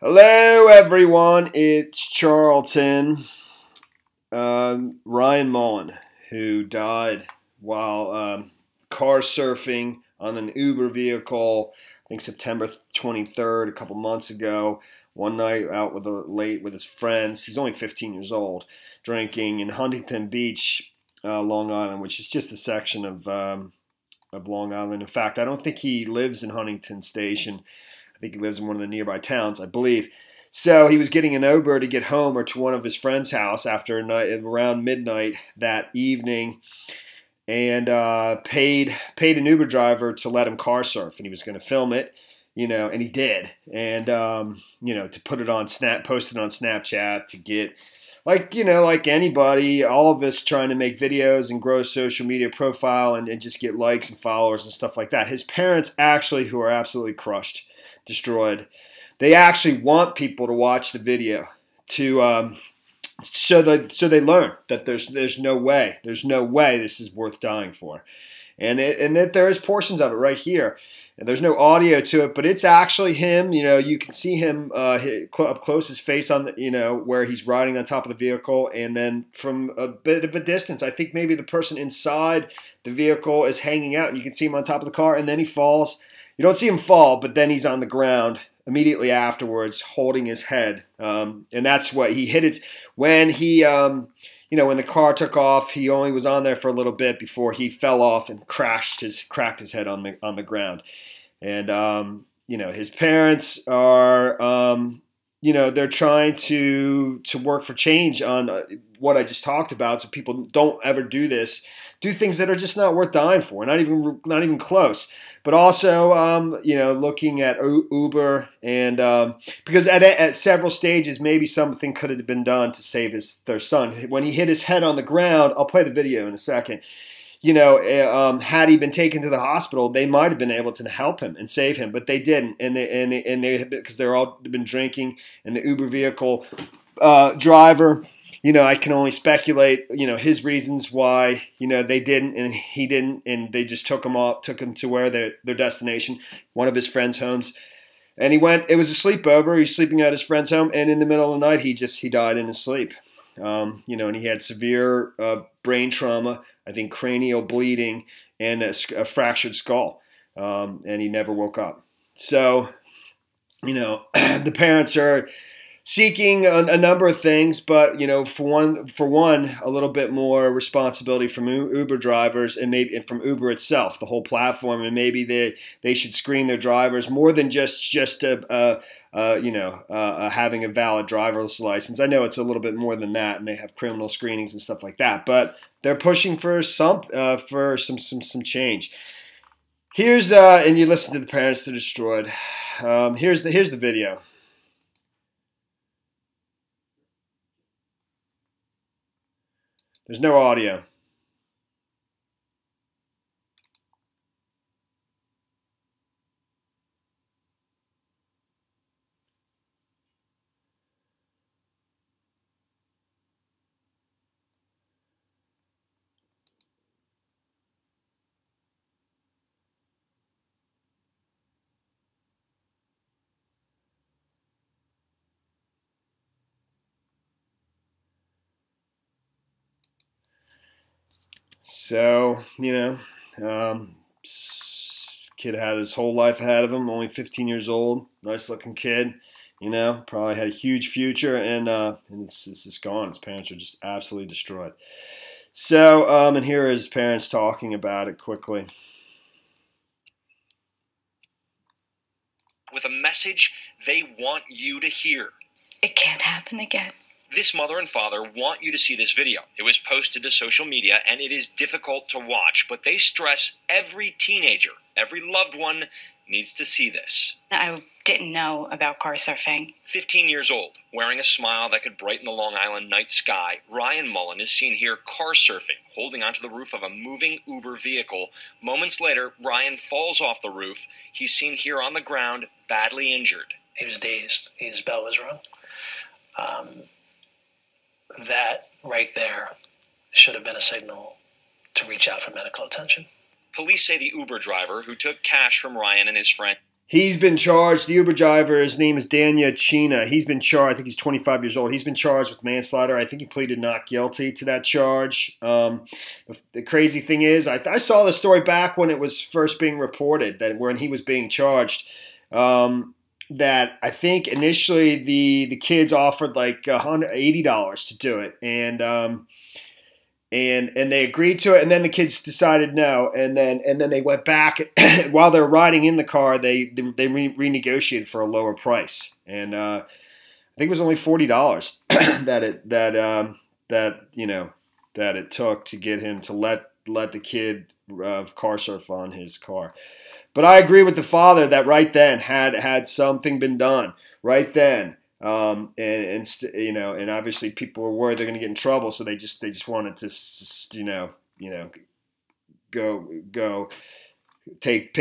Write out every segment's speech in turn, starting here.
Hello, everyone. It's Charlton. Ryan Mullen, who died while car surfing on an Uber vehicle. I think September 23rd, a couple months ago. One night out late with his friends. He's only 15 years old, drinking in Huntington Beach, Long Island, which is just a section of Long Island. In fact, I don't think he lives in Huntington Station. I think he lives in one of the nearby towns, I believe. So he was getting an Uber to get home or to one of his friend's house after a night around midnight that evening, and paid an Uber driver to let him car surf, and he was going to film it, and he did, and to put it on post it on Snapchat to get, like anybody, all of us trying to make videos and grow a social media profile and just get likes and followers and stuff like that. His parents actually, who are absolutely crushed, destroyed. They actually want people to watch the video to so they learn that there's no way this is worth dying for, and that there is portions of it right here, and there's no audio to it, but it's actually him. You can see him up close, his face on the, where he's riding on top of the vehicle, and then from a bit of a distance, I think maybe the person inside the vehicle is hanging out, and you can see him on top of the car, and then he falls. You don't see him fall, but then he's on the ground immediately afterwards, holding his head, and that's what he hit. It when he, when the car took off. He only was on there for a little bit before he fell off and cracked his head on the ground. And his parents are, they're trying to work for change on what I just talked about, so people don't ever do things that are just not worth dying for, not even close. But also, looking at Uber, and because at several stages, maybe something could have been done to save their son. When he hit his head on the ground, I'll play the video in a second. Had he been taken to the hospital, they might have been able to help him and save him, but they didn't, and they because they're all been drinking, and the Uber vehicle driver. I can only speculate, his reasons why, they didn't and he didn't, and they just took him to where their destination, one of his friend's homes. And it was a sleepover. He's sleeping at his friend's home, and in the middle of the night, he died in his sleep. And he had severe brain trauma, I think cranial bleeding, and a fractured skull. And he never woke up. So, the parents are seeking a number of things, but for one, a little bit more responsibility from Uber drivers, and maybe from Uber itself, the whole platform, and maybe they should screen their drivers more than just having a valid driver's license. I know it's a little bit more than that, and they have criminal screenings and stuff like that, but they're pushing for some change. Here's and you listen to the parents that are destroyed. Here's the video. There's no audio. So, kid had his whole life ahead of him, only 15 years old, nice looking kid, probably had a huge future, and it's just gone. His parents are just absolutely destroyed. So, and here are his parents talking about it quickly. With a message they want you to hear. It can't happen again. This mother and father want you to see this video. It was posted to social media, and it is difficult to watch, but they stress every teenager, every loved one, needs to see this. I didn't know about car surfing. 15 years old, wearing a smile that could brighten the Long Island night sky, Ryan Mullen is seen here car surfing, holding onto the roof of a moving Uber vehicle. Moments later, Ryan falls off the roof. He's seen here on the ground, badly injured. He was dazed. His bell was rung. That right there should have been a signal to reach out for medical attention. Police say the Uber driver, who took cash from Ryan and his friend, He's been charged. The Uber driver, his name is Danya Chena. He's been charged. I think he's 25 years old. He's been charged with manslaughter. I think he pleaded not guilty to that charge. The crazy thing is, I saw the story back when it was first being reported, that when he was being charged, that I think initially the kids offered like $180 to do it, and they agreed to it, and then the kids decided no, and then they went back while they're riding in the car. They renegotiated for a lower price, and I think it was only $40 that it took to get him to let the kid car surf on his car. But I agree with the father that right then had something been done right then. And obviously people were worried they're going to get in trouble, so they just wanted to go take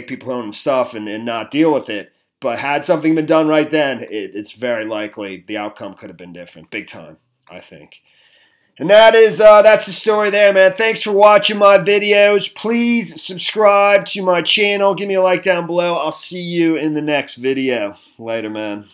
people home and stuff and not deal with it. But had something been done right then, it's very likely the outcome could have been different, big time, I think. And that's the story there, man. Thanks for watching my videos. Please subscribe to my channel. Give me a like down below. I'll see you in the next video. Later, man.